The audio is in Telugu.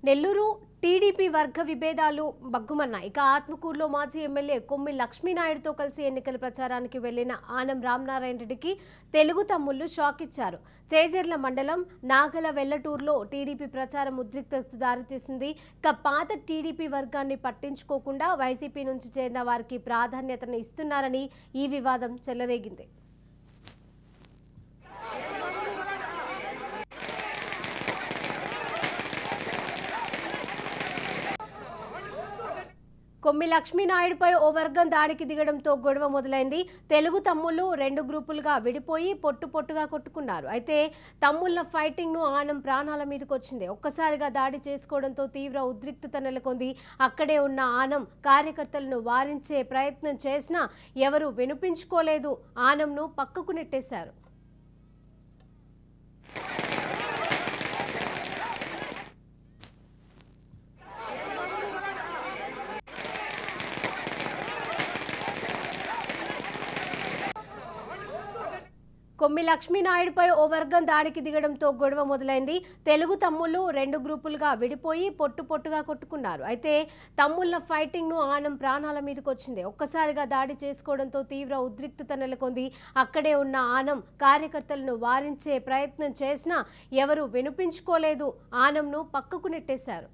నెల్లూరు టీడీపీ వర్గ విభేదాలు బగ్గుమన్నాయి. ఇక ఆత్మకూరులో మాజీ ఎమ్మెల్యే కొమ్మి లక్ష్మీనాయుడుతో కలిసి ఎన్నికల ప్రచారానికి వెళ్లిన ఆనం రామనారాయణ రెడ్డికి తెలుగు తమ్ముళ్లు షాక్ ఇచ్చారు. చేజర్ల మండలం నాగల వెల్లటూరులో టీడీపీ ప్రచారం ఉద్రిక్తతకు దారితీసింది. ఇక పాత టీడీపీ వర్గాన్ని పట్టించుకోకుండా వైసీపీ నుంచి చేరిన వారికి ప్రాధాన్యతను ఇస్తున్నారని ఈ వివాదం చెలరేగింది. కొమ్మి లక్ష్మీనాయుడుపై ఓ వర్గం దాడికి దిగడంతో గొడవ మొదలైంది. తెలుగు తమ్ముళ్లు రెండు గ్రూపులుగా విడిపోయి పొట్టుగా కొట్టుకున్నారు. అయితే తమ్ముళ్ల ఫైటింగ్ ను ఆనం ప్రాణాల మీదకి వచ్చింది. ఒక్కసారిగా దాడి చేసుకోవడంతో తీవ్ర ఉద్రిక్తత నెలకొంది. అక్కడే ఉన్న ఆనం కార్యకర్తలను వారించే ప్రయత్నం చేసినా ఎవరూ వినిపించుకోలేదు. ఆనంను పక్కకు నెట్టేశారు. కొమ్మి లక్ష్మీనాయుడుపై ఓ వర్గం దాడికి దిగడంతో గొడవ మొదలైంది. తెలుగు తమ్ముళ్లు రెండు గ్రూపులుగా విడిపోయి పొట్టుగా కొట్టుకున్నారు. అయితే తమ్ముళ్ల ఫైటింగ్ ను ఆనం ప్రాణాల మీదకి వచ్చింది. ఒక్కసారిగా దాడి చేసుకోవడంతో తీవ్ర ఉద్రిక్తత నెలకొంది. అక్కడే ఉన్న ఆనం కార్యకర్తలను వారించే ప్రయత్నం చేసినా ఎవరూ వినిపించుకోలేదు. ఆనంను పక్కకు నెట్టేశారు.